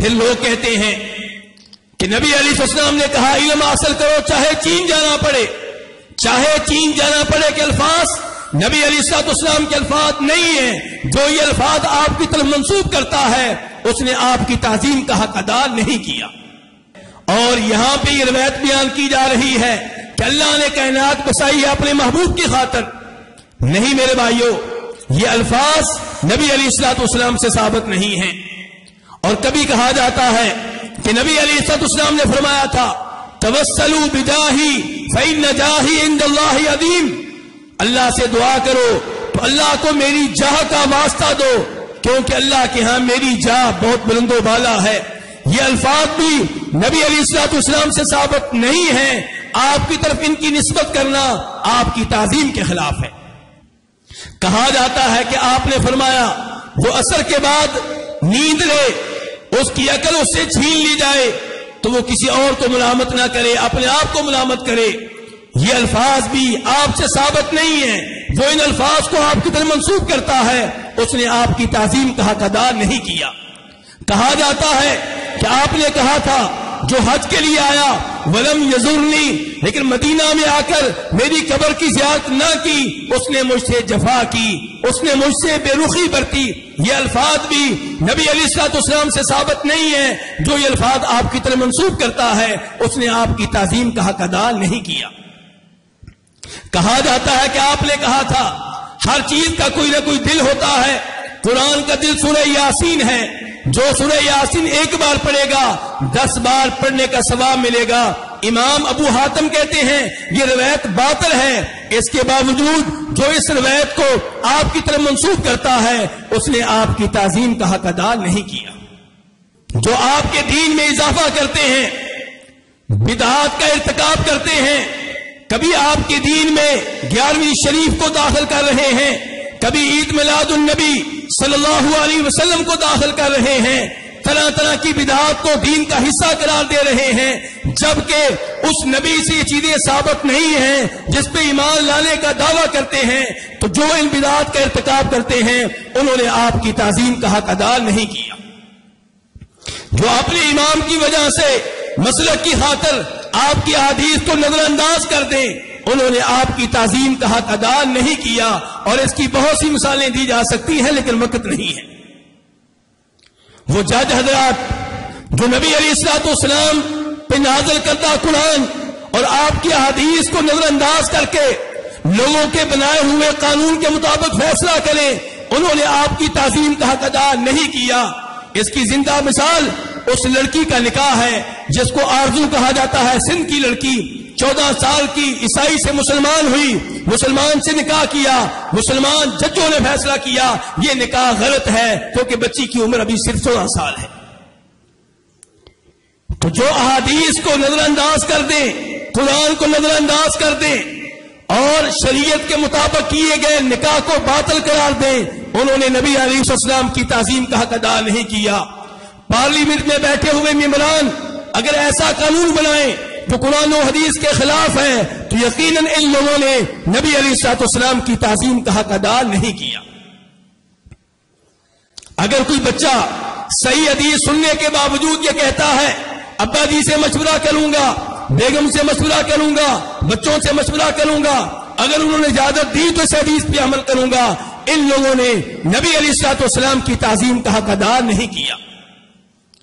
پھر لوگ کہتے ہیں کہ نبی علیہ السلام نے کہا علم حاصل کرو چاہے چین جانا پڑے، چاہے چین جانا پڑے کہ الفاظ نبی علیہ السلام کے الفاظ نہیں ہیں. جو یہ الفاظ آپ کی طرف منسوب کرتا ہے اس نے آپ کی تعظیم کا حق ادا نہیں کیا. اور یہاں پہ یہ روایت بیان کی جا رہی ہے کہ اللہ نے کائنات بسائی ہے اپنے محبوب کی خاطر. نہیں میرے بھائیوں، یہ الفاظ نبی علیہ السلام سے ثابت نہیں ہیں. اور کبھی کہا جاتا ہے کہ نبی علیہ السلام نے فرمایا تھا توسلوا بجاہی فإن جاہی عند اللہ عظیم، اللہ سے دعا کرو تو اللہ کو میری جاہ کا واسطہ دو کیونکہ اللہ کے ہاں میری جاہ بہت بلند و بالا ہے. یہ الفاظ بھی نبی علیہ السلام سے ثابت نہیں ہیں. آپ کی طرف ان کی نسبت کرنا آپ کی تعظیم کے خلاف ہے. کہا جاتا ہے کہ آپ نے فرمایا وہ عصر کے بعد نیند لے، اس کی عقل اس سے چھین لی جائے تو وہ کسی اور کو ملامت نہ کرے، اپنے آپ کو ملامت کرے. یہ الفاظ بھی آپ سے ثابت نہیں ہیں. جو ان الفاظ کو آپ کی طرف منسوب کرتا ہے اس نے آپ کی تعظیم کا حق ادا نہیں کیا. کہا جاتا ہے کہ آپ نے کہا تھا جو حج کے لیے آیا ولم یزورنی، لیکن مدینہ میں آ کر میری قبر کی زیارت نہ کی، اس نے مجھ سے جفا کی، اس نے مجھ سے بے رخی برتی. یہ الفاظ بھی نبی علیہ السلام سے ثابت نہیں ہے. جو یہ الفاظ آپ کی طرف منسوب کرتا ہے اس نے آپ کی تعظیم کا حق ادا نہیں کیا. کہا جاتا ہے کہ آپ نے کہا تھا ہر چیز کا کوئی نہ کوئی دل ہوتا ہے، قرآن کا دل سورہ یاسین ہے. جو سورہ یاسین ایک بار پڑھے گا 10 بار پڑھنے کا ثواب ملے گا. امام ابو حاتم کہتے ہیں یہ روایت باطل ہے. اس کے باوجود جو اس روایت کو آپ کی طرف منسوب کرتا ہے اس نے آپ کی تعظیم کا حق ادا نہیں کیا. جو آپ کے دین میں اضافہ کرتے ہیں، بدعات کا ارتکاب کرتے ہیں، کبھی آپ کے دین میں 11ویں شریف کو داخل کر رہے ہیں، کبھی عید میلاد النبی صلی اللہ علیہ وسلم کو داخل کر رہے ہیں، طرح طرح کی بدعات کو دین کا حصہ قرار دے رہے ہیں، جبکہ اس نبی سے یہ چیزیں ثابت نہیں ہیں جس پہ ایمان لانے کا دعویٰ کرتے ہیں. تو جو ان بدعات کا ارتکاب کرتے ہیں انہوں نے آپ کی تعظیم کا حق ادا نہیں کیا. جو اپنے امام کی وجہ سے مسلک کی خاطر آپ کی احادیث کو نظر انداز کر دیں انہوں نے آپ کی تعظیم کا حق ادا نہیں کیا. اور اس کی بہت سی مثالیں دی جا سکتی ہیں لیکن وقت نہیں ہے. وہ جج حضرات جو نبی علیہ السلام پہ نازل کردہ قرآن اور آپ کی احادیث کو نظر انداز کر کے لوگوں کے بنائے ہوئے قانون کے مطابق فیصلہ کریں، انہوں نے آپ کی تعظیم کا حق ادا نہیں کیا. اس کی زندہ مثال اس لڑکی کا نکاح ہے جس کو آرزو کہا جاتا ہے. سندھ کی لڑکی 14 سال کی عیسائی سے مسلمان ہوئی، مسلمان سے نکاح کیا، مسلمان ججوں نے فیصلہ کیا یہ نکاح غلط ہے کیونکہ بچی کی عمر ابھی صرف 16 سال ہے. تو جو احادیث کو نظر انداز کر دیں، قرآن کو نظر انداز کر دیں اور شریعت کے مطابق کیے گئے نکاح کو باطل قرار دیں، انہوں نے نبی علیہ السلام کی تعظیم کا حق ادا نہیں کیا. پارلیمنٹ میں بیٹھے ہوئے ممبران اگر ایسا قانون بنائیں جو قرآن و حدیث کے خلاف ہے تو یقیناً ان لوگوں نے نبی علیہ السلام کی تعظیم کا حق ادا نہیں کیا. اگر کوئی بچہ صحیح حدیث سننے کے باوجود یہ کہتا ہے ابا جی سے مشورہ کروں گا، بیگم سے مشورہ کروں گا، بچوں سے مشورہ کروں گا، اگر انہوں نے اجازت دی تو اس حدیث پہ عمل کروں گا، ان لوگوں نے نبی علیہ السلام کی تعظیم کا حق ادا نہیں کیا.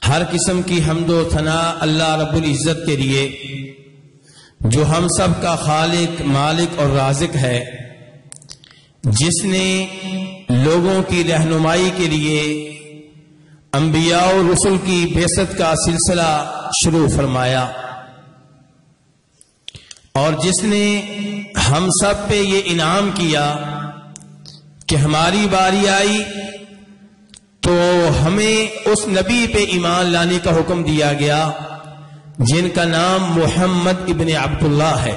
ہر قسم کی حمد و ثنا اللہ رب العزت کے لیے جو ہم سب کا خالق، مالک اور رازق ہے، جس نے لوگوں کی رہنمائی کے لیے انبیاء و رسل کی بعثت کا سلسلہ شروع فرمایا اور جس نے ہم سب پہ یہ انعام کیا کہ ہماری باری آئی تو ہمیں اس نبی پہ ایمان لانے کا حکم دیا گیا جن کا نام محمد ابن عبداللہ ہے،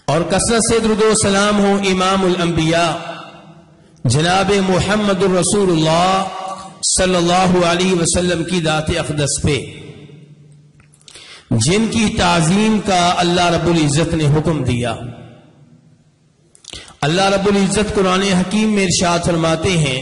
اور کثرت سے درود و سلام ہو امام الانبیاء جناب محمد الرسول اللہ صلی اللہ علیہ وسلم کی ذات اقدس پہ، جن کی تعظیم کا اللہ رب العزت نے حکم دیا. اللہ رب العزت قرآن حکیم میں ارشاد فرماتے ہیں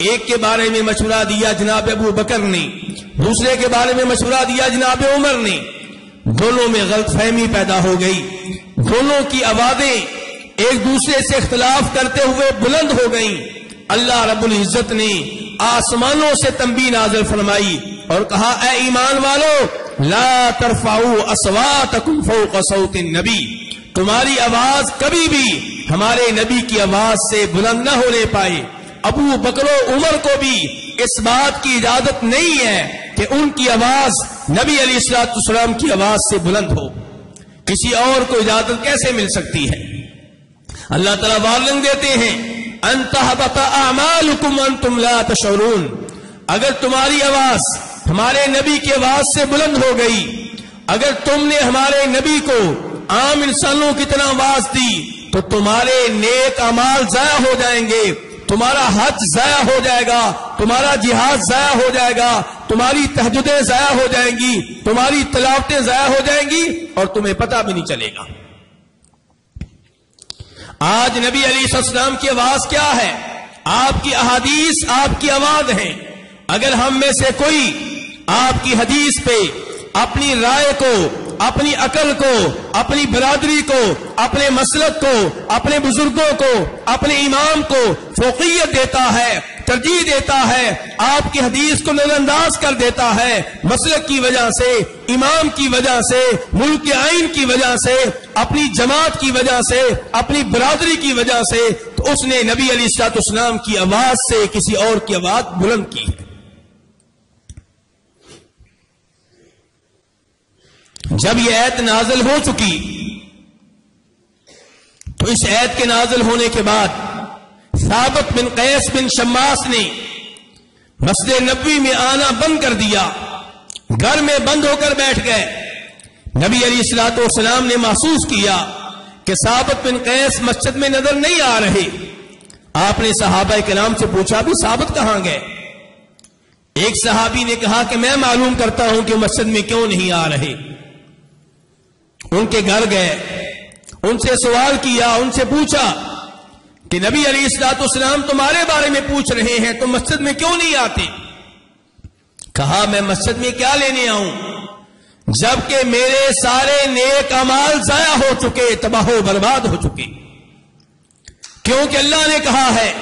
ایک کے بارے میں مشورہ دیا جناب ابو بکر نے، دوسرے کے بارے میں مشورہ دیا جناب عمر نے، دونوں میں غلط فہمی پیدا ہو گئی، دونوں کی آوازیں ایک دوسرے سے اختلاف کرتے ہوئے بلند ہو گئیں۔ اللہ رب العزت نے آسمانوں سے تنبیہ نازل فرمائی اور کہا اے ایمان والو لا ترفعوا اصواتکم فوق صوت النبی، تمہاری آواز کبھی بھی ہمارے نبی کی آواز سے بلند نہ ہونے پائے۔ ابو بکر و عمر کو بھی اس بات کی اجازت نہیں ہے کہ ان کی آواز نبی علیہ الصلوۃ والسلام کی آواز سے بلند ہو، کسی اور کو اجازت کیسے مل سکتی ہے؟ اللہ تعالیٰ وارننگ دیتے ہیں ان تحبط اعمالکم وانتم لا تشعرون، اگر تمہاری آواز ہمارے نبی کی آواز سے بلند ہو گئی، اگر تم نے ہمارے نبی کو عام انسانوں کی طرح آواز دی تو تمہارے نیک اعمال ضائع ہو جائیں گے، تمہارا حج ضائع ہو جائے گا، تمہارا جہاد ضائع ہو جائے گا، تمہاری تہجدیں ضائع ہو جائیں گی، تمہاری تلاوتیں ضائع ہو جائیں گی اور تمہیں پتہ بھی نہیں چلے گا۔ آج نبی علیہ السلام کی آواز کیا ہے؟ آپ کی احادیث آپ کی آواز ہے۔ اگر ہم میں سے کوئی آپ کی حدیث پہ اپنی رائے کو، اپنی عقل کو، اپنی برادری کو، اپنے مسلک کو، اپنے بزرگوں کو، اپنے امام کو فوقیت دیتا ہے، ترجیح دیتا ہے، آپ کی حدیث کو نظر انداز کر دیتا ہے، مسلک کی وجہ سے، امام کی وجہ سے، ملک کے آئین کی وجہ سے، اپنی جماعت کی وجہ سے، اپنی برادری کی وجہ سے، تو اس نے نبی علیہ الصلوۃ والسلام کی آواز سے کسی اور کی آواز بلند کی ہے۔ جب یہ آیت نازل ہو چکی تو اس آیت کے نازل ہونے کے بعد ثابت بن قیس بن شماس نے مسجد نبوی میں آنا بند کر دیا، گھر میں بند ہو کر بیٹھ گئے۔ نبی علیہ الصلوۃ والسلام نے محسوس کیا کہ ثابت بن قیس مسجد میں نظر نہیں آ رہے۔ آپ نے صحابہ کرام سے پوچھا بھی ثابت کہاں گئے؟ ایک صحابی نے کہا کہ میں معلوم کرتا ہوں کہ مسجد میں کیوں نہیں آ رہے۔ ان کے گھر گئے، ان سے سوال کیا، ان سے پوچھا کہ نبی علیہ الصلوۃ والسلام تمہارے بارے میں پوچھ رہے ہیں، تم مسجد میں کیوں نہیں آتے؟ کہا میں مسجد میں کیا لینے آؤں جبکہ میرے سارے نیک اعمال ضائع ہو چکے، تباہ و برباد ہو چکے، کیونکہ اللہ نے کہا ہے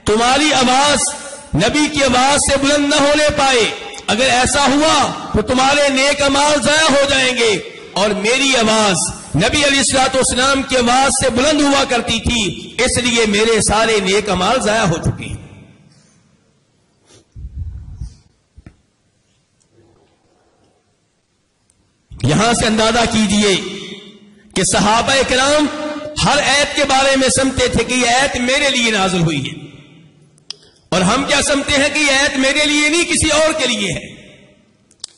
تمہاری آواز نبی کی آواز سے بلند نہ ہونے پائے، اگر ایسا ہوا تو تمہارے نیک اعمال ضائع ہو جائیں گے، اور میری آواز نبی علیہ الصلوۃ والسلام کی آواز سے بلند ہوا کرتی تھی، اس لیے میرے سارے نیک اعمال ضائع ہو چکے ہیں۔ یہاں سے اندازہ کیجئے کہ صحابہ کرام ہر آیت کے بارے میں سمجھتے تھے کہ یہ آیت میرے لیے نازل ہوئی ہے، اور ہم کیا سمجھتے ہیں کہ یہ آیت میرے لیے نہیں کسی اور کے لیے ہے۔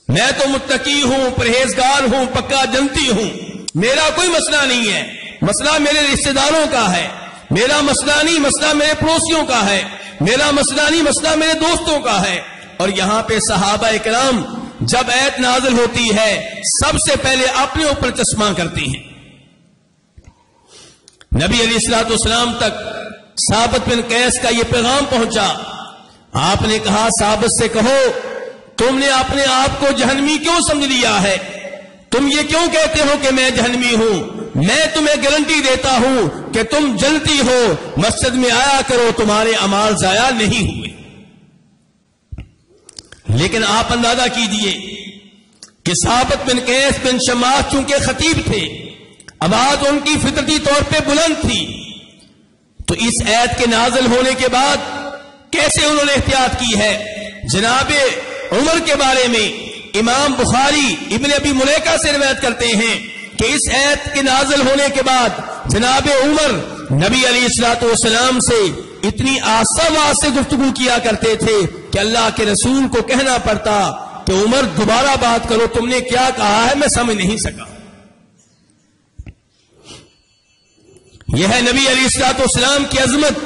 میں تو متقی ہوں، پرہیزگار ہوں، پکا جنتی ہوں، میرا کوئی مسئلہ نہیں ہے، مسئلہ میرے رشتہ داروں کا ہے، میرا مسئلہ نہیں، مسئلہ میرے پڑوسیوں کا ہے، میرا مسئلہ نہیں، مسئلہ میرے دوستوں کا ہے۔ اور یہاں پہ صحابہ کرام جب آیت نازل ہوتی ہے سب سے پہلے اپنے اوپر چشمہ کرتے ہیں۔ نبی علیہ الصلوۃ والسلام تک ثابت بن قیس کا یہ پیغام پہنچا، آپ نے کہا ثابت سے کہو تم نے اپنے آپ کو جہنمی کیوں سمجھ لیا ہے؟ تم یہ کیوں کہتے ہو کہ میں جہنمی ہوں؟ میں تمہیں گارنٹی دیتا ہوں کہ تم جلتی ہو، مسجد میں آیا کرو، تمہارے اعمال ضائع نہیں ہوئے۔ لیکن آپ اندازہ کیجئے کہ ثابت بن قیس بن شماس چونکہ خطیب تھے، آواز ان کی فطرتی طور پہ بلند تھی، تو اس آیت کے نازل ہونے کے بعد کیسے انہوں نے احتیاط کی ہے؟ جناب عمر کے بارے میں امام بخاری ابن ابی ملیکہ سے روایت کرتے ہیں کہ اس آیت کے نازل ہونے کے بعد جناب عمر نبی علیہ الصلوۃ والسلام سے اتنی آسا سے گفتگو کیا کرتے تھے کہ اللہ کے رسول کو کہنا پڑتا کہ عمر دوبارہ بات کرو، تم نے کیا کہا ہے میں سمجھ نہیں سکا۔ یہ ہے نبی علیہ الصلوۃ والسلام کی عظمت،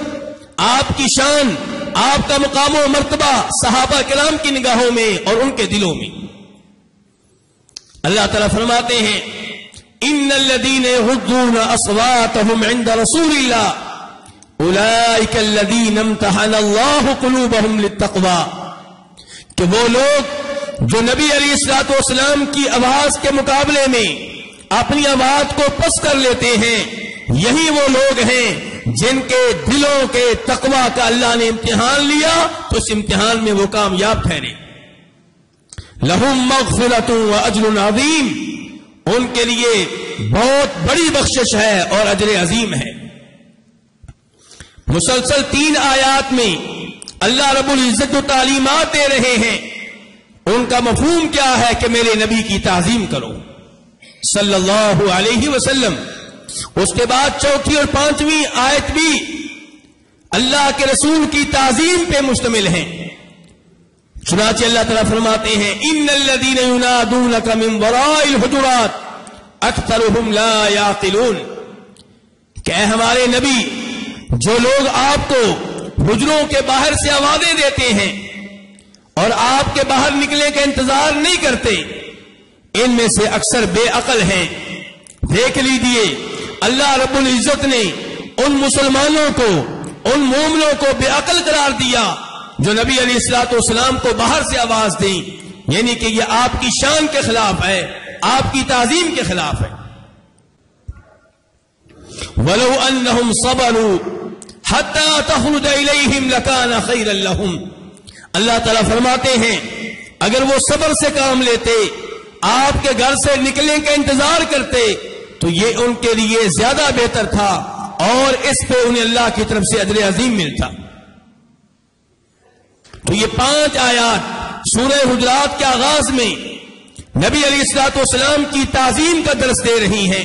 آپ کی شان، آپ کا مقام و مرتبہ صحابہ کرام کی نگاہوں میں اور ان کے دلوں میں۔ اللہ تعالیٰ فرماتے ہیں ان الذين يغضون اصواتهم عند رسول الله اولئک الذین امتحن اللہ قلوبہم للتقوی، کہ وہ لوگ جو نبی علیہ الصلوۃ والسلام کی آواز کے مقابلے میں اپنی آواز کو پست کر لیتے ہیں، یہی وہ لوگ ہیں جن کے دلوں کے تقوی کا اللہ نے امتحان لیا تو اس امتحان میں وہ کامیاب ٹھہرے۔ لہم مغفرۃ واجر عظیم، ان کے لیے بہت بڑی بخشش ہے اور اجر عظیم ہے۔ مسلسل 3 آیات میں اللہ رب العزت جو تعلیمات دے رہے ہیں ان کا مفہوم کیا ہے کہ میرے نبی کی تعظیم کرو صلی اللہ علیہ وسلم۔ اس کے بعد 4 اور 5 آیت بھی اللہ کے رسول کی تعظیم پہ مشتمل ہیں۔ چنانچہ اللہ تعالیٰ فرماتے ہیں ان الذین ینادونک من وراء الحجرات اکثرهم لا یعقلون، کہ اے ہمارے نبی جو لوگ آپ کو حجروں کے باہر سے آوازیں دیتے ہیں اور آپ کے باہر نکلنے کا انتظار نہیں کرتے، ان میں سے اکثر بے عقل ہیں۔ دیکھ لیجیے اللہ رب العزت نے ان مسلمانوں کو، ان مومنوں کو بے عقل قرار دیا جو نبی علیہ الصلوۃ والسلام کو باہر سے آواز دیں، یعنی کہ یہ آپ کی شان کے خلاف ہے، آپ کی تعظیم کے خلاف ہے۔ وَلَوْ أَنَّهُمْ صَبَرُوا حَتَّى تَخْرُجَ إِلَيْهِمْ لَكَانَ خَيْرًا لَهُمْ، اللہ تعالیٰ فرماتے ہیں اگر وہ صبر سے کام لیتے، آپ کے گھر سے نکلنے کا انتظار کرتے تو یہ ان کے لیے زیادہ بہتر تھا اور اس پہ انہیں اللہ کی طرف سے اجر عظیم ملتا۔ تو یہ 5 آیات سورہ حجرات کے آغاز میں نبی علیہ الصلوۃ والسلام کی تعظیم کا درس دے رہی ہیں۔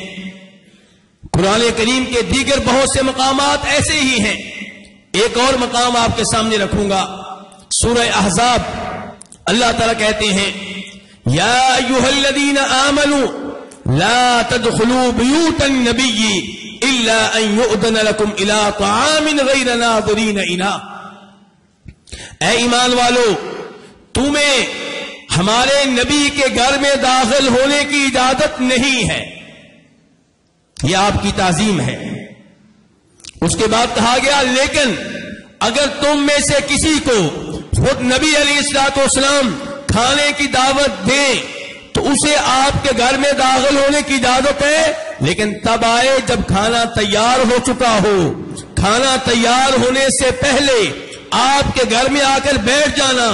قرآن کریم کے دیگر بہت سے مقامات ایسے ہی ہیں۔ ایک اور مقام آپ کے سامنے رکھوں گا، سورہ احزاب، اللہ تعالیٰ کہتے ہیں یا ایھا الذین آمنوا لا تدخلوا بیوت النبی الا ان یؤذن لکم الی طعام غیر ناظرین اناہ، اے ایمان والو تمہیں ہمارے نبی کے گھر میں داخل ہونے کی اجازت نہیں ہے۔ یہ آپ کی تعظیم ہے۔ اس کے بعد کہا گیا لیکن اگر تم میں سے کسی کو خود نبی علیہ الصلوۃ والسلام کھانے کی دعوت دیں تو اسے آپ کے گھر میں داخل ہونے کی اجازت ہے، لیکن تب آئے جب کھانا تیار ہو چکا ہو۔ کھانا تیار ہونے سے پہلے آپ کے گھر میں آ کر بیٹھ جانا،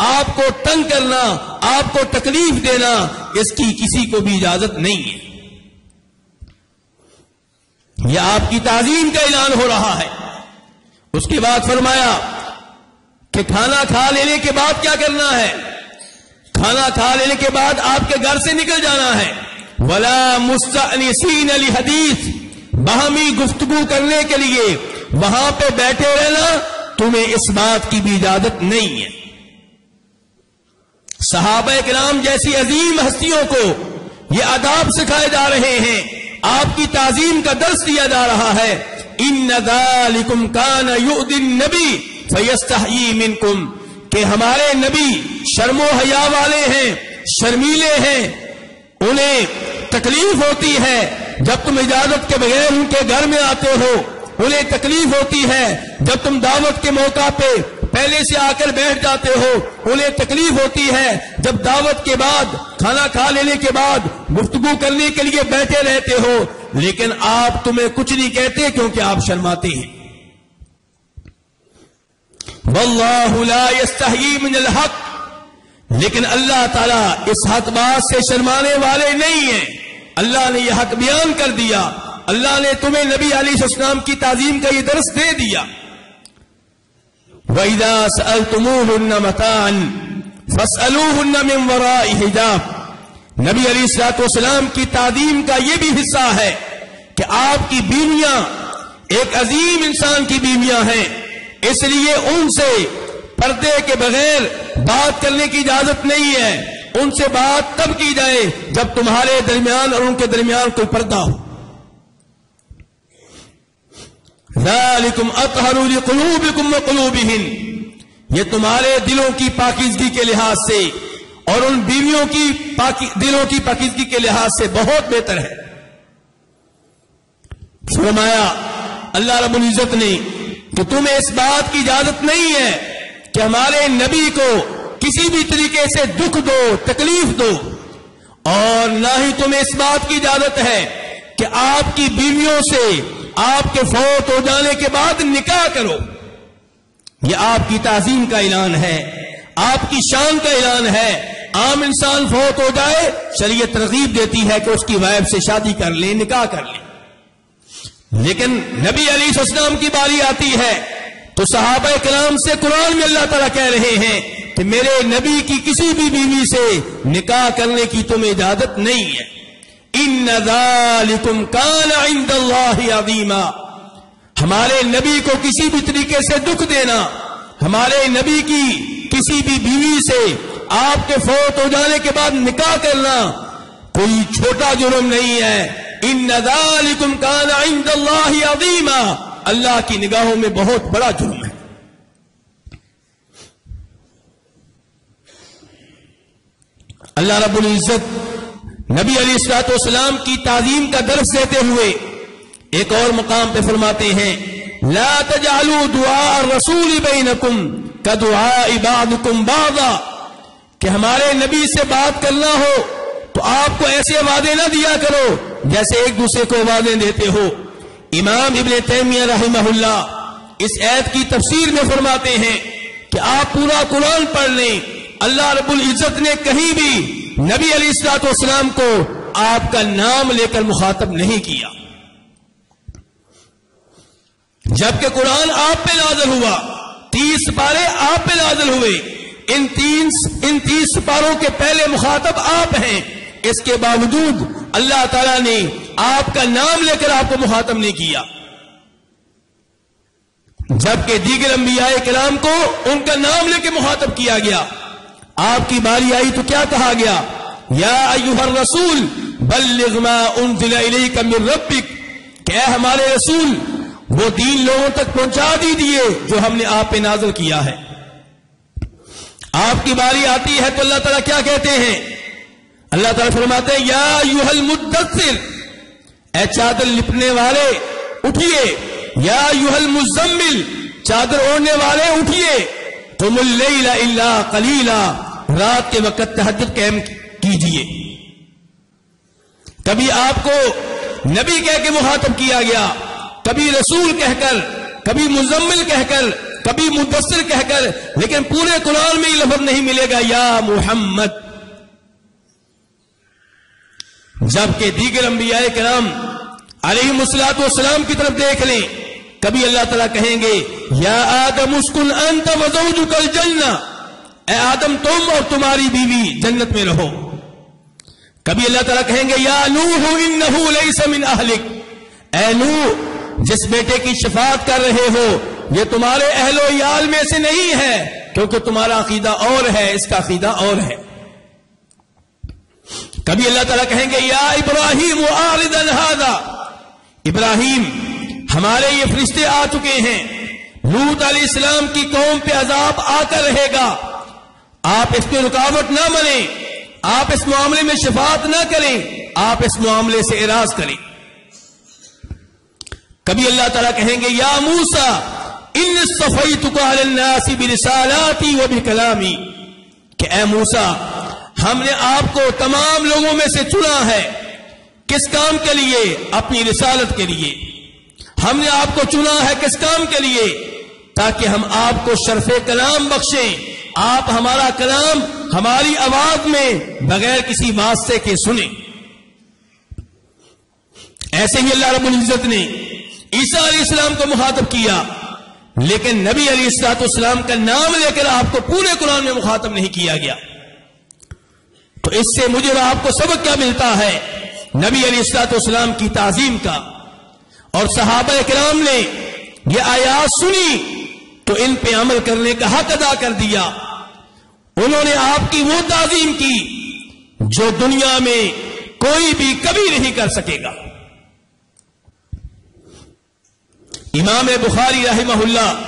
آپ کو تنگ کرنا، آپ کو تکلیف دینا، اس کی کسی کو بھی اجازت نہیں ہے۔ یہ آپ کی تعظیم کا اعلان ہو رہا ہے۔ اس کے بعد فرمایا کہ کھانا کھا لینے کے بعد کیا کرنا ہے؟ کھانا کھا لینے کے بعد آپ کے گھر سے نکل جانا ہے۔ وَلَا مُسْتَأْنِسِينَ لِحَدِيثٍ، باہمی گفتگو کرنے کے لیے وہاں پہ بیٹھے رہنا تمہیں اس بات کی بھی اجازت نہیں ہے۔ صحابہ کرام جیسی عظیم ہستیوں کو یہ آداب سکھائے جا رہے ہیں، آپ کی تعظیم کا درس دیا جا رہا ہے۔ ان ذالکم کان یؤذی النبی فیستحیی منکم، کہ ہمارے نبی شرم و حیا والے ہیں، شرمیلے ہیں، انہیں تکلیف ہوتی ہے جب تم اجازت کے بغیر ان کے گھر میں آتے ہو، انہیں تکلیف ہوتی ہے جب تم دعوت کے موقع پہ پہلے سے آ کر بیٹھ جاتے ہو، انہیں تکلیف ہوتی ہے جب دعوت کے بعد، کھانا کھا لینے کے بعد گفتگو کرنے کے لیے بیٹھے رہتے ہو، لیکن آپ تمہیں کچھ نہیں کہتے کیونکہ آپ شرماتے ہیں۔ واللہ لا یستحیی من الحق، لیکن اللہ تعالیٰ اس حق بات سے شرمانے والے نہیں ہیں۔ اللہ نے یہ حق بیان کر دیا، اللہ نے تمہیں نبی علیہ السلام کی تعظیم کا یہ درس دے دیا۔ وَإِذَا سَأَلْتُمُوهُنَّ مَتَاعًا فَاسْأَلُوهُنَّ مِنْ وَرَاءِ حِجَابٍ، نبی علیہ الصلوۃ والسلام کی تعظیم کا یہ بھی حصہ ہے کہ آپ کی بیویاں ایک عظیم انسان کی بیویاں ہیں، اس لیے ان سے پردے کے بغیر بات کرنے کی اجازت نہیں ہے۔ ان سے بات تب کی جائے جب تمہارے درمیان اور ان کے درمیان کوئی پردہ ہو۔ ذالکم اطہر لقلوبکم وقلوبہن، یہ تمہارے دلوں کی پاکیزگی کے لحاظ سے اور ان بیویوں کی دلوں کی پاکیزگی کے لحاظ سے بہت بہتر ہے۔ فرمایا اللہ رب العزت نے کہ تمہیں اس بات کی اجازت نہیں ہے کہ ہمارے نبی کو کسی بھی طریقے سے دکھ دو، تکلیف دو، اور نہ ہی تمہیں اس بات کی اجازت ہے کہ آپ کی بیویوں سے آپ کے فوت ہو جانے کے بعد نکاح کرو۔ یہ آپ کی تعظیم کا اعلان ہے، آپ کی شان کا اعلان ہے۔ عام انسان فوت ہو جائے، شریعت ترغیب دیتی ہے کہ اس کی وائف سے شادی کر لے، نکاح کر لے، لیکن نبی علیہ السلام کی باری آتی ہے تو صحابہ کرام سے قرآن میں اللہ تعالیٰ کہہ رہے ہیں کہ میرے نبی کی کسی بھی بیوی سے نکاح کرنے کی تمہیں اجازت نہیں ہے۔ ان ذالکم کان عند اللہ عظیما، ہمارے نبی کو کسی بھی طریقے سے دکھ دینا، ہمارے نبی کی کسی بھی بیوی سے آپ کے فوت ہو جانے کے بعد نکاح کرنا کوئی چھوٹا جرم نہیں ہے۔ ان ذالکم کان عند اللہ عظیما، اللہ کی نگاہوں میں بہت بڑا جرم ہے۔ اللہ رب العزت نبی علیہ الصلوۃ والسلام کی تعظیم کا درس دیتے ہوئے ایک اور مقام پہ فرماتے ہیں لا تجعلوا دعاء الرسول بینکم کدعاء بعضکم بعضا، کہ ہمارے نبی سے بات کرنا ہو تو آپ کو ایسے وعدے نہ دیا کرو جیسے ایک دوسرے کو وعدے دیتے ہو۔ امام ابن تیمیہ رحمہ اللہ اس آیت کی تفسیر میں فرماتے ہیں کہ آپ پورا قرآن پڑھ لیں، اللہ رب العزت نے کہیں بھی نبی علیہ الصلوۃ والسلام کو آپ کا نام لے کر مخاطب نہیں کیا، جبکہ قرآن آپ پہ نازل ہوا، 30 پارے آپ پہ نازل ہوئے، ان 30 پاروں کے پہلے مخاطب آپ ہیں، اس کے باوجود اللہ تعالیٰ نے آپ کا نام لے کر آپ کو مخاطب نہیں کیا، جبکہ دیگر انبیاء کرام کو ان کا نام لے کے مخاطب کیا گیا۔ آپ کی باری آئی تو کیا کہا گیا؟ یا ایھا الرسول بلغ ما انزل الیک من ربک، کہ اے ہمارے رسول وہ دین لوگوں تک پہنچا دیجیے جو ہم نے آپ پہ نازل کیا ہے۔ آپ کی باری آتی ہے تو اللہ تعالیٰ کیا کہتے ہیں؟ اللہ تعالیٰ فرماتے ہیں یا ایھا المدثر، اے چادر لپنے والے اٹھیے، یا ایھا المزمل، چادر اوڑھنے والے اٹھیے، قم اللیل الا قلیلا، رات کے وقت تہجد قائم کیجیے۔ کبھی آپ کو نبی کہہ کے مخاطب کیا گیا، کبھی رسول کہہ کر، کبھی مزمل کہہ کر، کبھی مدثر کہہ کر، لیکن پورے قرآن میں یہ لفظ نہیں ملے گا یا محمد، جبکہ دیگر انبیاء کرام علیہم الصلوۃ والسلام کی طرف دیکھ لیں، کبھی اللہ تعالیٰ کہیں گے یا آدم اسکن انت وزوجک الجنہ، اے آدم تم اور تمہاری بیوی جنت میں رہو۔ کبھی اللہ تعالیٰ کہیں گے یا نوح انہ لیس من اہلک، اے نوح جس بیٹے کی شفاعت کر رہے ہو یہ تمہارے اہل و عیال میں سے نہیں ہے، کیونکہ تمہارا عقیدہ اور ہے، اس کا عقیدہ اور ہے۔ کبھی اللہ تعالیٰ کہیں گے یا ابراہیم اعرض عن ھذا، ابراہیم ہمارے یہ فرشتے آ چکے ہیں، لوط علیہ السلام کی قوم پہ عذاب آ کر رہے گا، آپ اس پہ رکاوٹ نہ بنیں، آپ اس معاملے میں شفاعت نہ کریں، آپ اس معاملے سے اعراض کریں۔ کبھی اللہ تعالیٰ کہیں گے یا موسیٰ ان اصطفیتک علی الناس برسالاتی و بکلامی، کہ اے موسیٰ ہم نے آپ کو تمام لوگوں میں سے چنا ہے، کس کام کے لیے؟ اپنی رسالت کے لیے۔ ہم نے آپ کو چنا ہے کس کام کے لیے؟ تاکہ ہم آپ کو شرف کلام بخشیں، آپ ہمارا کلام ہماری آواز میں بغیر کسی واسطے کے سنیں۔ ایسے ہی اللہ رب العزت نے عیسیٰ علیہ السلام کو مخاطب کیا، لیکن نبی علیہ الصلوۃ والسلام کا نام لے کر آپ کو پورے قرآن میں مخاطب نہیں کیا گیا۔ تو اس سے مجھے اور آپ کو سبق کیا ملتا ہے؟ نبی علیہ الصلوۃ والسلام کی تعظیم کا، اور صحابہ کرام نے یہ آیات سنی تو ان پہ عمل کرنے کا حق ادا کر دیا، انہوں نے آپ کی وہ تعظیم کی جو دنیا میں کوئی بھی کبھی نہیں کر سکے گا۔ امام بخاری رحمہ اللہ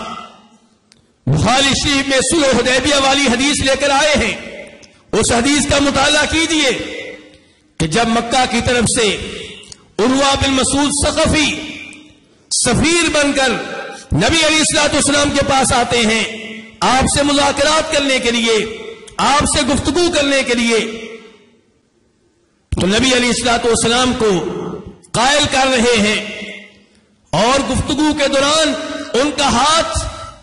بخاری شریف میں صلح حدیبیہ والی حدیث لے کر آئے ہیں، اس حدیث کا مطالعہ کیجئے کہ جب مکہ کی طرف سے عروہ بن مسعود ثقفی سفیر بن کر نبی علیہ الصلوۃ والسلام کے پاس آتے ہیں آپ سے مذاکرات کرنے کے لیے، آپ سے گفتگو کرنے کے لیے، تو نبی علیہ الصلوۃ والسلام کو قائل کر رہے ہیں، اور گفتگو کے دوران ان کا ہاتھ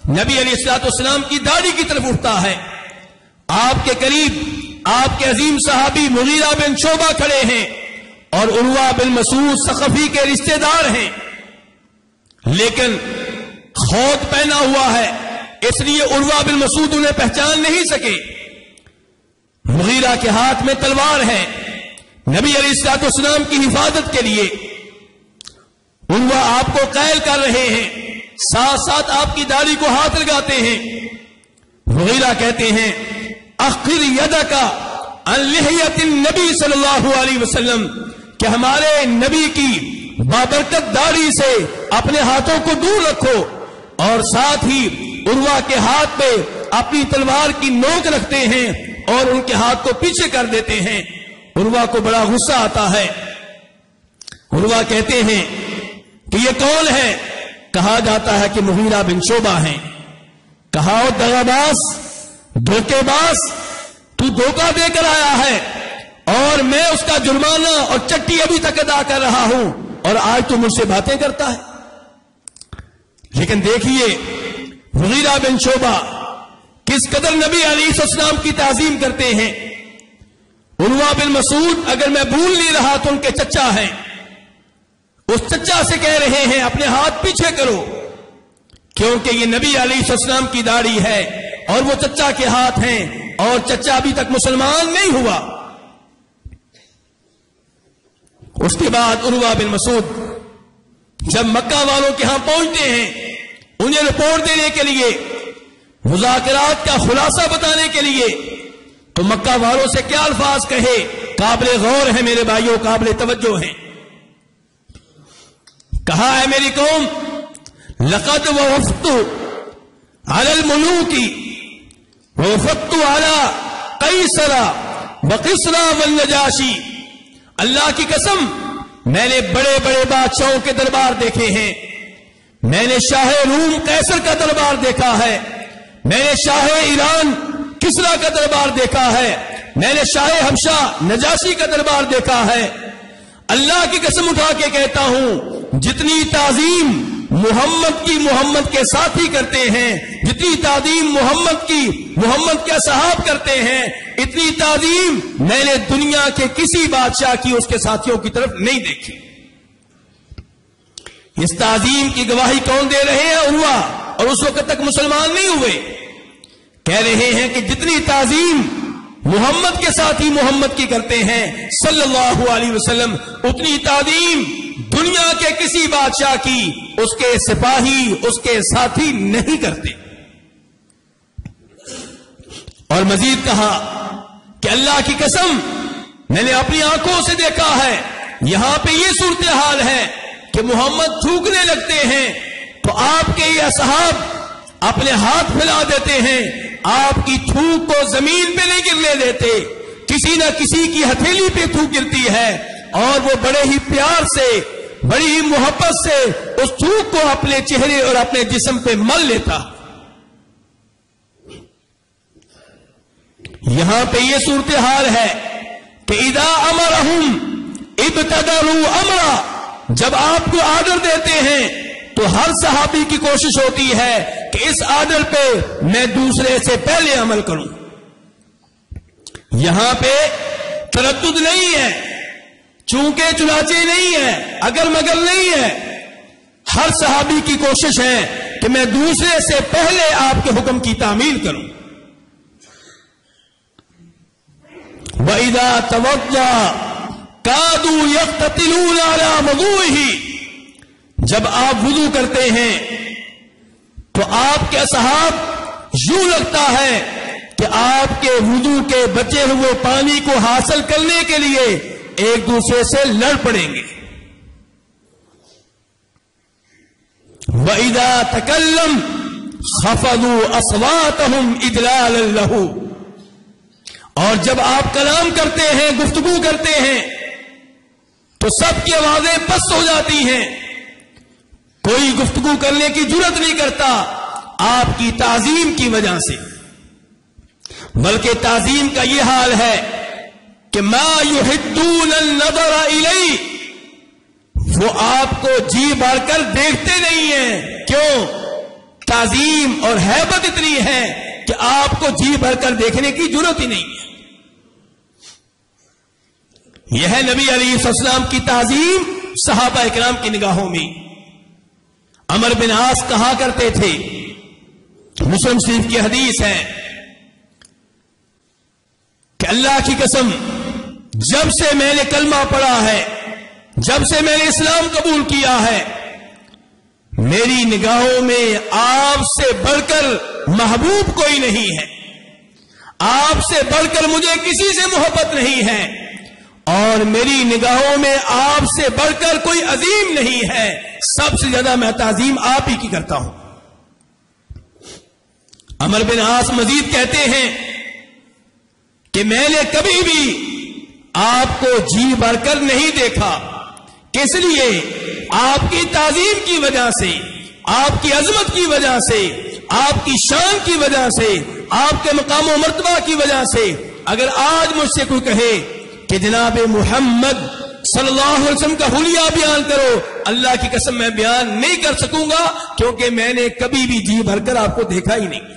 نبی علیہ الصلوۃ والسلام کی داڑھی کی طرف اٹھتا ہے۔ آپ کے قریب آپ کے عظیم صحابی مغیرہ بن شعبہ کھڑے ہیں اور عروہ بن مسعود ثقفی کے رشتہ دار ہیں، لیکن خوت پہنا ہوا ہے، اس لیے عروہ بن مسعود انہیں پہچان نہیں سکے۔ مغیرہ کے ہاتھ میں تلوار ہے، نبی علیہ الصلوۃ والسلام کی حفاظت کے لیے عروہ آپ کو قائل کر رہے ہیں، ساتھ ساتھ آپ کی داڑھی کو ہاتھ لگاتے ہیں۔ مغیرہ کہتے ہیں اخر یدک عن لحیۃ النبی صلی اللہ علیہ وسلم، کہ ہمارے نبی کی بابرکت داڑھی سے اپنے ہاتھوں کو دور رکھو، اور ساتھ ہی عروہ کے ہاتھ پہ اپنی تلوار کی نوک رکھتے ہیں اور ان کے ہاتھ کو پیچھے کر دیتے ہیں۔ عروہ کو بڑا غصہ آتا ہے۔ عروہ کہتے ہیں کہ یہ کون ہے؟ کہا جاتا ہے کہ مغیرہ بن شعبہ ہیں۔ کہا او دغاباز، دھوکے باز، تو دھوکہ دے کر آیا ہے اور میں اس کا جرمانہ اور چٹی ابھی تک ادا کر رہا ہوں، اور آج تو مجھ سے باتیں کرتا ہے۔ لیکن دیکھیے مغیرہ بن شعبہ کس قدر نبی علیہ السلام کی تعظیم کرتے ہیں۔ عروہ بن مسعود اگر میں بھول نہیں رہا تو ان کے چچا ہیں، اس چچا سے کہہ رہے ہیں اپنے ہاتھ پیچھے کرو، کیونکہ یہ نبی علیہ السلام کی داڑھی ہے اور وہ چچا کے ہاتھ ہیں، اور چچا ابھی تک مسلمان نہیں ہوا۔ اس کے بعد عروہ بن مسعود جب مکہ والوں کے ہاں پہنچتے ہیں، انہیں رپورٹ دینے کے لیے، مذاکرات کا خلاصہ بتانے کے لیے، تو مکہ والوں سے کیا الفاظ کہے، قابل غور ہے میرے بھائیوں، قابل توجہ ہیں۔ کہا ہے میری قوم لقد وفدت علی الملوک ووفدت علی قیصر وقسرا والنجاشی، اللہ کی قسم میں نے بڑے بڑے بادشاہوں کے دربار دیکھے ہیں، میں نے شاہ روم قیصر کا دربار دیکھا ہے، میں نے شاہ ایران کسرا کا دربار دیکھا ہے، میں نے شاہ حبشہ نجاشی کا دربار دیکھا ہے۔ اللہ کی قسم اٹھا کے کہتا ہوں جتنی تعظیم محمد کی محمد کے ساتھی کرتے ہیں، جتنی تعظیم محمد کی محمد کے اصحاب کرتے ہیں، اتنی تعظیم میں نے دنیا کے کسی بادشاہ کی اس کے ساتھیوں کی طرف نہیں دیکھی۔ اس تعظیم کی گواہی کون دے رہے ہیں؟ عروہ، اور اس وقت تک مسلمان نہیں ہوئے۔ کہہ رہے ہیں کہ جتنی تعظیم محمد کے ساتھی محمد کی کرتے ہیں صلی اللہ علیہ وسلم، اتنی تعظیم دنیا کے کسی بادشاہ کی اس کے سپاہی اس کے ساتھی نہیں کرتے۔ اور مزید کہا کہ اللہ کی قسم میں نے اپنی آنکھوں سے دیکھا ہے، یہاں پہ یہ صورتحال ہے کہ محمد تھوکنے لگتے ہیں تو آپ کے یہ اصحاب اپنے ہاتھ پھیلا دیتے ہیں، آپ کی تھوک کو زمین پہ نہیں گرنے دیتے، کسی نہ کسی کی ہتھیلی پہ تھوک گرتی ہے، اور وہ بڑے ہی پیار سے بڑی ہی محبت سے اس تھوک کو اپنے چہرے اور اپنے جسم پہ مل لیتا۔ یہاں پہ یہ صورتحال ہے کہ اذا امرہم ابتدروا امرا، جب آپ کو آرڈر دیتے ہیں تو ہر صحابی کی کوشش ہوتی ہے کہ اس آرڈر پہ میں دوسرے سے پہلے عمل کروں۔ یہاں پہ تردد نہیں ہے، چونکہ چنانچہ نہیں ہے، اگر مگر نہیں ہے، ہر صحابی کی کوشش ہے کہ میں دوسرے سے پہلے آپ کے حکم کی تعمیل کروں۔ وَإِذَا تَوَضَّأَ كَادُوا يَقْتَتِلُونَ عَلَى وُضُوئِهِ، جب آپ وضو کرتے ہیں تو آپ کے اصحاب یوں لگتا ہے کہ آپ کے وضو کے بچے ہوئے پانی کو حاصل کرنے کے لیے ایک دوسرے سے لڑ پڑیں گے۔ وَإِذَا تَكَلَّمَ خَفَضُوا أَصْوَاتَهُمْ إِجْلَالًا لَهُ، اور جب آپ کلام کرتے ہیں، گفتگو کرتے ہیں، تو سب کی آوازیں پست ہو جاتی ہیں، کوئی گفتگو کرنے کی جرت نہیں کرتا آپ کی تعظیم کی وجہ سے، بلکہ تعظیم کا یہ حال ہے کہ ما یحدون النظر الی، وہ آپ کو جی بھر کر دیکھتے نہیں ہیں۔ کیوں؟ تعظیم اور ہیبت اتنی ہے کہ آپ کو جی بھر کر دیکھنے کی جرت ہی نہیں ہے۔ یہ ہے نبی علیہ السلام کی تعظیم صحابہ اکرام کی نگاہوں میں۔ عمر بن عاص کہا کرتے تھے، مسلم شریف کی حدیث ہے کہ اللہ کی قسم، جب سے میں نے کلمہ پڑھا ہے، جب سے میں نے اسلام قبول کیا ہے، میری نگاہوں میں آپ سے بڑھ کر محبوب کوئی نہیں ہے، آپ سے بڑھ کر مجھے کسی سے محبت نہیں ہے، اور میری نگاہوں میں آپ سے بڑھ کر کوئی عظیم نہیں ہے، سب سے زیادہ میں تعظیم آپ ہی کی کرتا ہوں۔ عمر بن عاص مزید کہتے ہیں کہ میں نے کبھی بھی آپ کو جی بھر کر نہیں دیکھا، کس لیے؟ آپ کی تعظیم کی وجہ سے، آپ کی عظمت کی وجہ سے، آپ کی شان کی وجہ سے، آپ کے مقام و مرتبہ کی وجہ سے۔ اگر آج مجھ سے کوئی کہے کہ جناب محمد صلی اللہ علیہ وسلم کا حلیہ بیان کرو، اللہ کی قسم میں بیان نہیں کر سکوں گا، کیونکہ میں نے کبھی بھی جی بھر کر آپ کو دیکھا ہی نہیں۔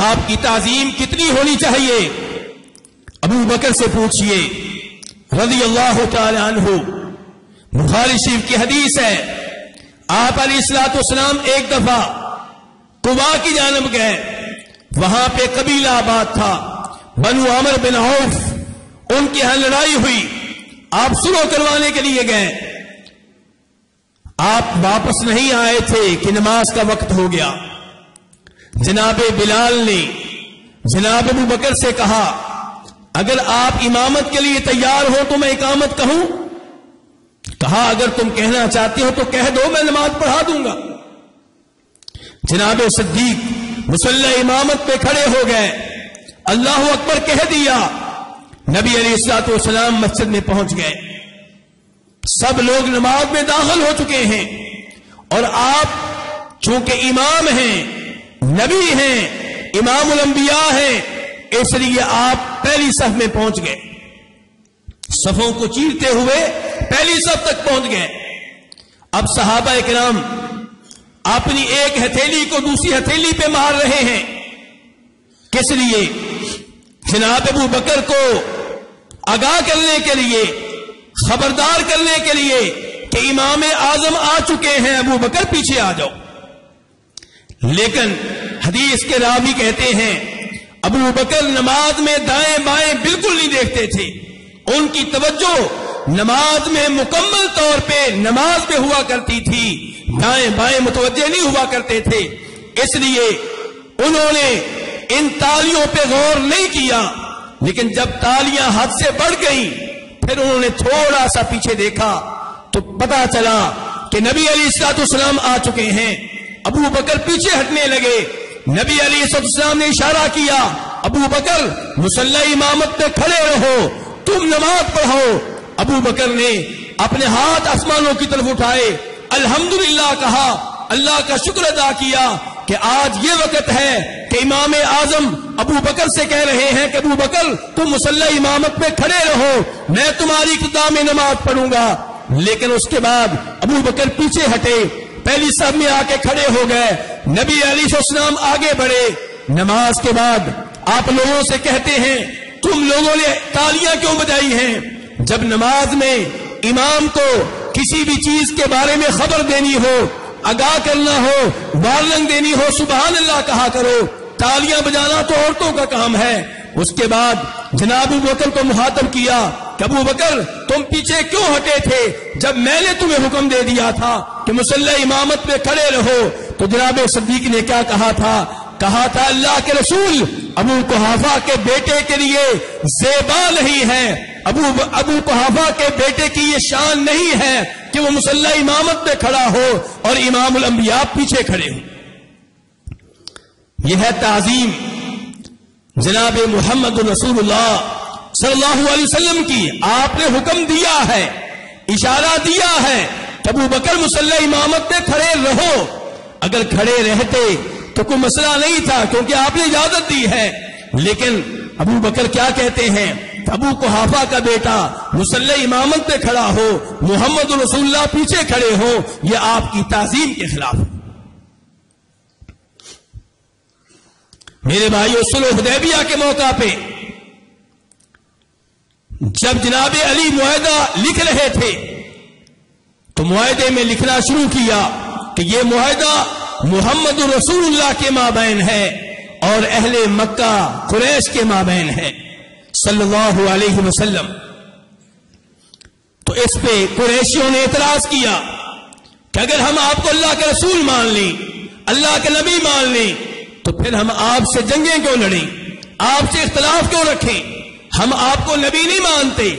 آپ کی تعظیم کتنی ہونی چاہیے؟ ابو بکر سے پوچھئے رضی اللہ تعالی عنہ۔ بخاری شریف کی حدیث ہے، آپ علیہ الصلوۃ والسلام ایک دفعہ قباء کی جانب گئے، وہاں پہ قبیلہ آباد تھا، بنو عمر بن عوف، ان کی ہاں لڑائی ہوئی، آپ صلح کروانے کے لیے گئے، آپ واپس نہیں آئے تھے کہ نماز کا وقت ہو گیا۔ جناب بلال نے جناب ابو بکر سے کہا، اگر آپ امامت کے لیے تیار ہو تو میں اقامت کہوں؟ کہا اگر تم کہنا چاہتے ہو تو کہہ دو، میں نماز پڑھا دوں گا۔ جناب صدیق مصلی امامت پہ کھڑے ہو گئے، اللہ اکبر کہہ دیا، نبی علیہ الصلوۃ والسلام مسجد میں پہنچ گئے، سب لوگ نماز میں داخل ہو چکے ہیں، اور آپ چونکہ امام ہیں، نبی ہیں، امام الانبیاء ہیں، اس لیے آپ پہلی صف میں پہنچ گئے، صفوں کو چیرتے ہوئے پہلی صف تک پہنچ گئے۔ اب صحابہ کرام اپنی ایک ہتھیلی کو دوسری ہتھیلی پہ مار رہے ہیں، کس لیے؟ جناب ابو بکر کو آگاہ کرنے کے لیے، خبردار کرنے کے لیے کہ امام اعظم آ چکے ہیں، ابو بکر پیچھے آ جاؤ۔ لیکن حدیث کے راوی کہتے ہیں ابو بکر نماز میں دائیں بائیں بالکل نہیں دیکھتے تھے، ان کی توجہ نماز میں مکمل طور پہ نماز پہ ہوا کرتی تھی، دائیں بائیں متوجہ نہیں ہوا کرتے تھے، اس لیے انہوں نے ان تالیوں پہ غور نہیں کیا۔ لیکن جب تالیاں حد سے بڑھ گئیں، پھر انہوں نے تھوڑا سا پیچھے دیکھا تو پتا چلا کہ نبی علیہ الصلوۃ والسلام آ چکے ہیں۔ ابو بکر پیچھے ہٹنے لگے، نبی علیہ الصلوۃ والسلام نے اشارہ کیا، ابو بکر مصلی امامت پہ کھڑے رہو، تم نماز پڑھو۔ ابو بکر نے اپنے ہاتھ آسمانوں کی طرف اٹھائے، الحمدللہ کہا، اللہ کا شکر ادا کیا کہ آج یہ وقت ہے کہ امام اعظم ابو بکر سے کہہ رہے ہیں کہ ابو بکر تم مصلی امامت پہ کھڑے رہو، میں تمہاری اقتداء میں نماز پڑھوں گا۔ لیکن اس کے بعد ابو بکر پیچھے ہٹے، پہلی صف میں آ کے کھڑے ہو گئے، نبی علیہ السلام آگے بڑھے۔ نماز کے بعد آپ لوگوں سے کہتے ہیں تم لوگوں نے تالیاں کیوں بجائی ہیں؟ جب نماز میں امام کو کسی بھی چیز کے بارے میں خبر دینی ہو، آگاہ کرنا ہو، وارننگ دینی ہو، سبحان اللہ کہا کرو، تالیاں بجانا تو عورتوں کا کام ہے۔ اس کے بعد جناب ابو بکر کو مخاطب کیا کہ ابو بکر تم پیچھے کیوں ہٹے تھے جب میں نے تمہیں حکم دے دیا تھا کہ مصلی امامت پہ کھڑے رہو؟ تو جناب صدیق نے کیا کہا تھا اللہ کے رسول ابو قحافہ کے بیٹے کے لیے زیبا نہیں ہے، ابو قحافہ کے بیٹے کی یہ شان نہیں ہے کہ وہ مصلی امامت پہ کھڑا ہو اور امام الانبیاء پیچھے کھڑے ہوں۔ یہ ہے تعظیم جناب محمد رسول اللہ صلی اللہ علیہ وسلم کی آپ نے حکم دیا ہے، اشارہ دیا ہے کہ ابو بکر مصلی امامت میں کھڑے رہو. اگر کھڑے رہتے تو کوئی مسئلہ نہیں تھا کیونکہ آپ نے اجازت دی ہے. لیکن ابو بکر کیا کہتے ہیں؟ ابو قحافہ کا بیٹا مصلی امامت میں کھڑا ہو، محمد رسول اللہ پیچھے کھڑے ہو، یہ آپ کی تعظیم کے خلاف ہے. میرے بھائیو، صلح حدیبیہ کے موقع پہ جب جناب علی معاہدہ لکھ رہے تھے تو معاہدے میں لکھنا شروع کیا کہ یہ معاہدہ محمد رسول اللہ کے مابین ہے اور اہل مکہ قریش کے مابین ہے صلی اللہ علیہ وسلم. تو اس پہ قریشیوں نے اعتراض کیا کہ اگر ہم آپ کو اللہ کے رسول مان لیں، اللہ کے نبی مان لیں، تو پھر ہم آپ سے جنگیں کیوں لڑیں، آپ سے اختلاف کیوں رکھیں؟ ہم آپ کو نبی نہیں مانتے،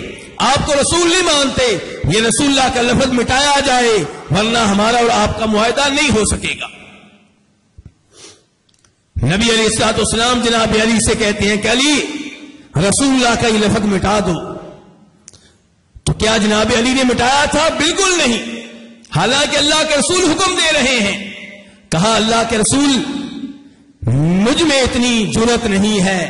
آپ کو رسول نہیں مانتے، یہ رسول اللہ کا لفظ مٹایا جائے ورنہ ہمارا اور آپ کا معاہدہ نہیں ہو سکے گا. نبی علیہ الصلوۃ والسلام جناب علی سے کہتے ہیں کہ علی، رسول اللہ کا یہ لفظ مٹا دو. تو کیا جناب علی نے مٹایا تھا؟ بالکل نہیں. حالانکہ اللہ کے رسول حکم دے رہے ہیں. کہا اللہ کے رسول، مجھ میں اتنی جرأت نہیں ہے،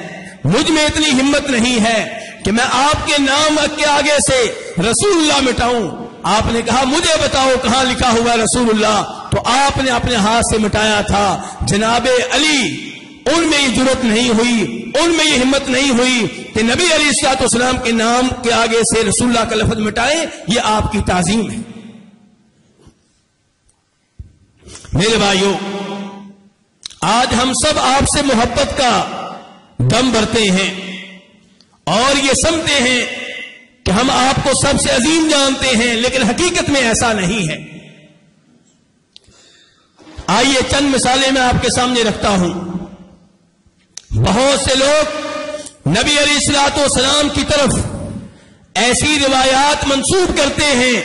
مجھ میں اتنی ہمت نہیں ہے کہ میں آپ کے نام کے آگے سے رسول اللہ مٹاؤں. آپ نے کہا مجھے بتاؤ کہاں لکھا ہوا رسول اللہ؟ تو آپ نے اپنے ہاتھ سے مٹایا تھا. جناب علی ان میں یہ جرأت نہیں ہوئی، ان میں یہ ہمت نہیں ہوئی کہ نبی علیہ الصلوۃ والسلام کے نام کے آگے سے رسول اللہ کا لفظ مٹائیں. یہ آپ کی تعظیم ہے. میرے بھائیوں، آج ہم سب آپ سے محبت کا دم بھرتے ہیں اور یہ سمجھتے ہیں کہ ہم آپ کو سب سے عظیم جانتے ہیں، لیکن حقیقت میں ایسا نہیں ہے. آئیے چند مثالیں میں آپ کے سامنے رکھتا ہوں. بہت سے لوگ نبی علیہ الصلوۃ والسلام کی طرف ایسی روایات منسوب کرتے ہیں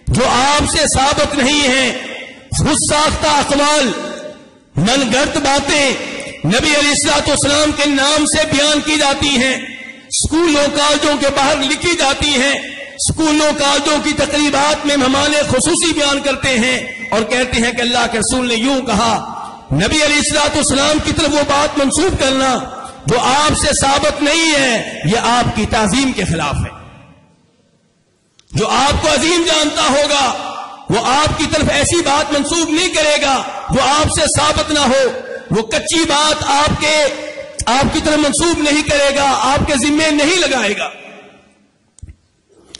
جو آپ سے ثابت نہیں ہیں. خود ساختہ اقوال، من گھڑت باتیں نبی علیہ الصلوۃ والسلام کے نام سے بیان کی جاتی ہیں، اسکولوں کالجوں کے باہر لکھی جاتی ہیں. اسکولوں کالجوں کی تقریبات میں مہمان خصوصی بیان کرتے ہیں اور کہتے ہیں کہ اللہ کے رسول نے یوں کہا. نبی علیہ الصلوۃ والسلام کی طرف وہ بات منسوب کرنا جو آپ سے ثابت نہیں ہے، یہ آپ کی تعظیم کے خلاف ہے. جو آپ کو عظیم جانتا ہوگا وہ آپ کی طرف ایسی بات منسوب نہیں کرے گا جو آپ سے ثابت نہ ہو. وہ کچی بات آپ کی طرف منسوب نہیں کرے گا، آپ کے ذمے نہیں لگائے گا.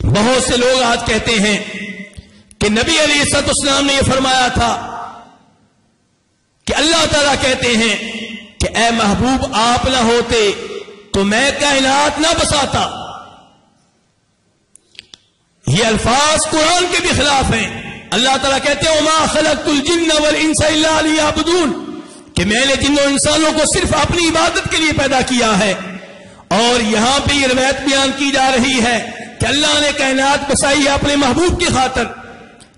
بہت سے لوگ آج کہتے ہیں کہ نبی علیہ الصلوۃ والسلام نے یہ فرمایا تھا کہ اللہ تعالیٰ کہتے ہیں کہ اے محبوب آپ نہ ہوتے تو میں کائنات نہ بساتا. یہ الفاظ قرآن کے بھی خلاف ہیں. اللہ تعالیٰ کہتے ہیں وما خلقت الجن والانس الا لیعبدون، کہ میں نے جنوں انسانوں کو صرف اپنی عبادت کے لیے پیدا کیا ہے. اور یہاں پہ یہ روایت بیان کی جا رہی ہے کہ اللہ نے کائنات بسائی ہے اپنے محبوب کی خاطر.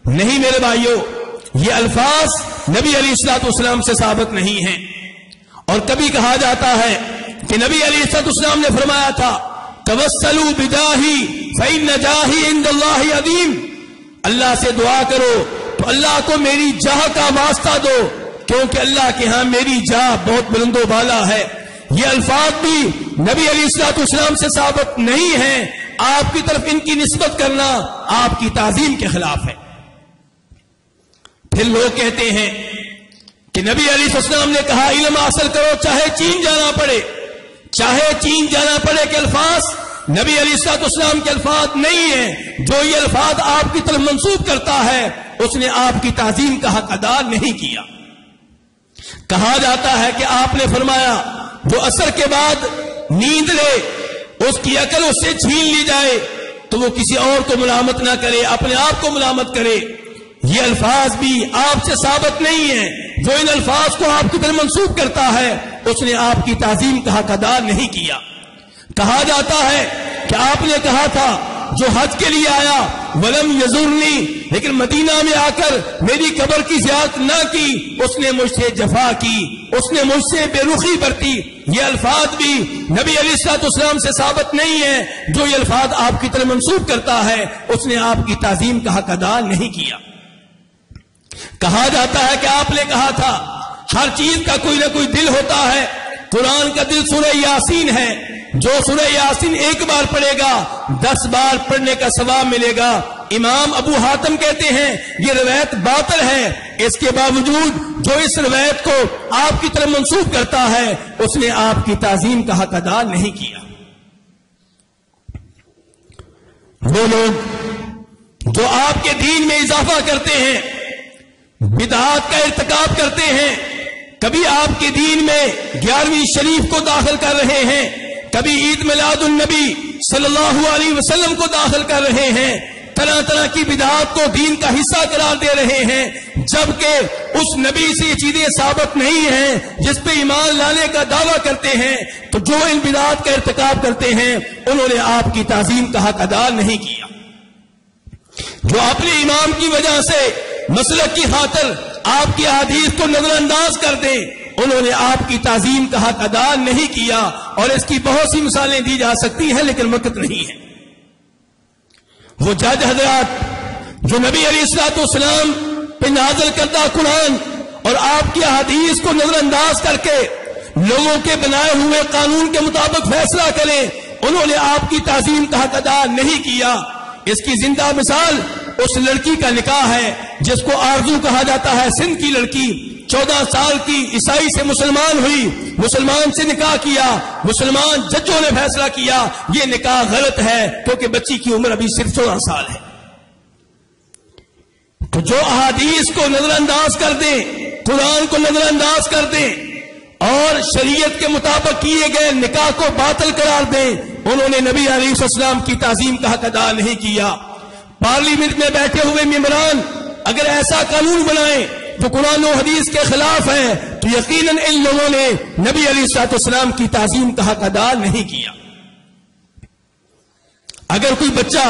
نہیں میرے بھائیوں، یہ الفاظ نبی علیہ الصلوۃ والسلام سے ثابت نہیں ہیں. اور کبھی کہا جاتا ہے کہ نبی علیہ الصلوۃ والسلام نے فرمایا تھا توسلوا بجاہی فإن جاہی عند اللہ عظیم، اللہ سے دعا کرو تو اللہ کو میری جاہ کا واسطہ دو کیونکہ اللہ کے ہاں میری جاہ بہت بلند و بالا ہے. یہ الفاظ بھی نبی علیہ الصلوۃ والسلام سے ثابت نہیں ہیں. آپ کی طرف ان کی نسبت کرنا آپ کی تعظیم کے خلاف ہے. پھر لوگ کہتے ہیں کہ نبی علیہ السلام نے کہا علم حاصل کرو چاہے چین جانا پڑے. چاہے چین جانا پڑے کہ الفاظ نبی علیہ الصلوۃ والسلام کے الفاظ نہیں ہیں. جو یہ الفاظ آپ کی طرف منسوب کرتا ہے اس نے آپ کی تعظیم کا حق ادا نہیں کیا. کہا جاتا ہے کہ آپ نے فرمایا جو عصر کے بعد نیند لے اس کی عقل اس سے چھین لی جائے تو وہ کسی اور کو ملامت نہ کرے، اپنے آپ کو ملامت کرے. یہ الفاظ بھی آپ سے ثابت نہیں ہیں. جو ان الفاظ کو آپ کی طرف منسوب کرتا ہے اس نے آپ کی تعظیم کا حق ادا نہیں کیا. کہا جاتا ہے کہ آپ نے کہا تھا جو حج کے لیے آیا ولم یزورنی، لیکن مدینہ میں آ کر میری قبر کی زیارت نہ کی، اس نے مجھ سے جفا کی، اس نے مجھ سے بے رخی برتی. یہ الفاظ بھی نبی علیہ الصلوۃ والسلام سے ثابت نہیں ہے. جو یہ الفاظ آپ کی طرف منسوب کرتا ہے اس نے آپ کی تعظیم کا حق ادا نہیں کیا. کہا جاتا ہے کہ آپ نے کہا تھا ہر چیز کا کوئی نہ کوئی دل ہوتا ہے. قرآن کا دل سورہ یاسین ہے. جو سورہ یاسین ایک بار پڑھے گا 10 بار پڑھنے کا ثواب ملے گا. امام ابو حاتم کہتے ہیں یہ روایت باطل ہے. اس کے باوجود جو اس روایت کو آپ کی طرف منسوب کرتا ہے اس نے آپ کی تعظیم کا حق ادا نہیں کیا. وہ لوگ جو آپ کے دین میں اضافہ کرتے ہیں، بدعات کا ارتکاب کرتے ہیں، کبھی آپ کے دین میں 11ویں شریف کو داخل کر رہے ہیں، کبھی عید میلاد النبی صلی اللہ علیہ وسلم کو داخل کر رہے ہیں، طرح طرح کی بدعات کو دین کا حصہ قرار دے رہے ہیں، جبکہ اس نبی سے یہ چیزیں ثابت نہیں ہیں جس پہ ایمان لانے کا دعویٰ کرتے ہیں. تو جو ان بدعات کا ارتکاب کرتے ہیں انہوں نے آپ کی تعظیم کا حق ادا نہیں کیا. جو اپنے امام کی وجہ سے مسلک کی خاطر آپ کی احادیث کو نظر انداز کر دیں انہوں نے آپ کی تعظیم کا حق ادا نہیں کیا. اور اس کی بہت سی مثالیں دی جا سکتی ہیں لیکن وقت نہیں ہے. وہ جج حضرات جو نبی علیہ الصلوۃ والسلام پہ نازل کردہ قرآن اور آپ کی احادیث کو نظر انداز کر کے لوگوں کے بنائے ہوئے قانون کے مطابق فیصلہ کریں انہوں نے آپ کی تعظیم کا حق ادا نہیں کیا. اس کی زندہ مثال اس لڑکی کا نکاح ہے جس کو آرزو کہا جاتا ہے. سندھ کی لڑکی 14 سال کی عیسائی سے مسلمان ہوئی، مسلمان سے نکاح کیا، مسلمان ججوں نے فیصلہ کیا یہ نکاح غلط ہے کیونکہ بچی کی عمر ابھی صرف 14 سال ہے. تو جو احادیث کو نظر انداز کر دیں، قرآن کو نظر انداز کر دیں اور شریعت کے مطابق کیے گئے نکاح کو باطل قرار دیں انہوں نے نبی علیہ السلام کی تعظیم کا حق ادا نہیں کیا. پارلیمنٹ میں بیٹھے ہوئے ممبران اگر ایسا قانون بنائیں جو قرآن و حدیث کے خلاف ہے تو یقیناً ان لوگوں نے نبی علیہ السلام کی تعظیم کا حق ادا نہیں کیا. اگر کوئی بچہ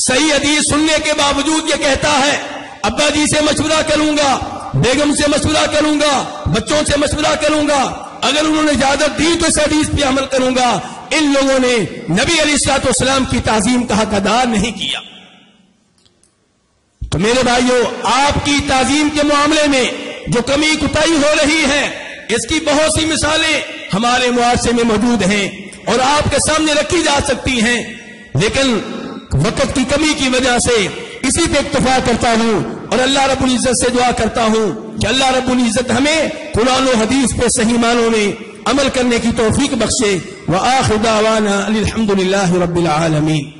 صحیح حدیث سننے کے باوجود یہ کہتا ہے ابا جی سے مشورہ کروں گا، بیگم سے مشورہ کروں گا، بچوں سے مشورہ کروں گا، اگر انہوں نے اجازت دی تو اس حدیث پہ عمل کروں گا، ان لوگوں نے نبی علیہ السلام کی تعظیم کا حق ادا نہیں کیا. تو میرے بھائیوں آپ کی تعظیم کے معاملے میں جو کمی کوتاہی ہو رہی ہے اس کی بہت سی مثالیں ہمارے معاشرے میں موجود ہیں اور آپ کے سامنے رکھی جا سکتی ہیں، لیکن وقت کی کمی کی وجہ سے اسی پہ اکتفا کرتا ہوں اور اللہ رب العزت سے دعا کرتا ہوں کہ اللہ رب العزت ہمیں قرآن و حدیث پہ صحیح معنوں میں عمل کرنے کی توفیق بخشے. وآخر دعوانا الحمد للہ رب العالمین.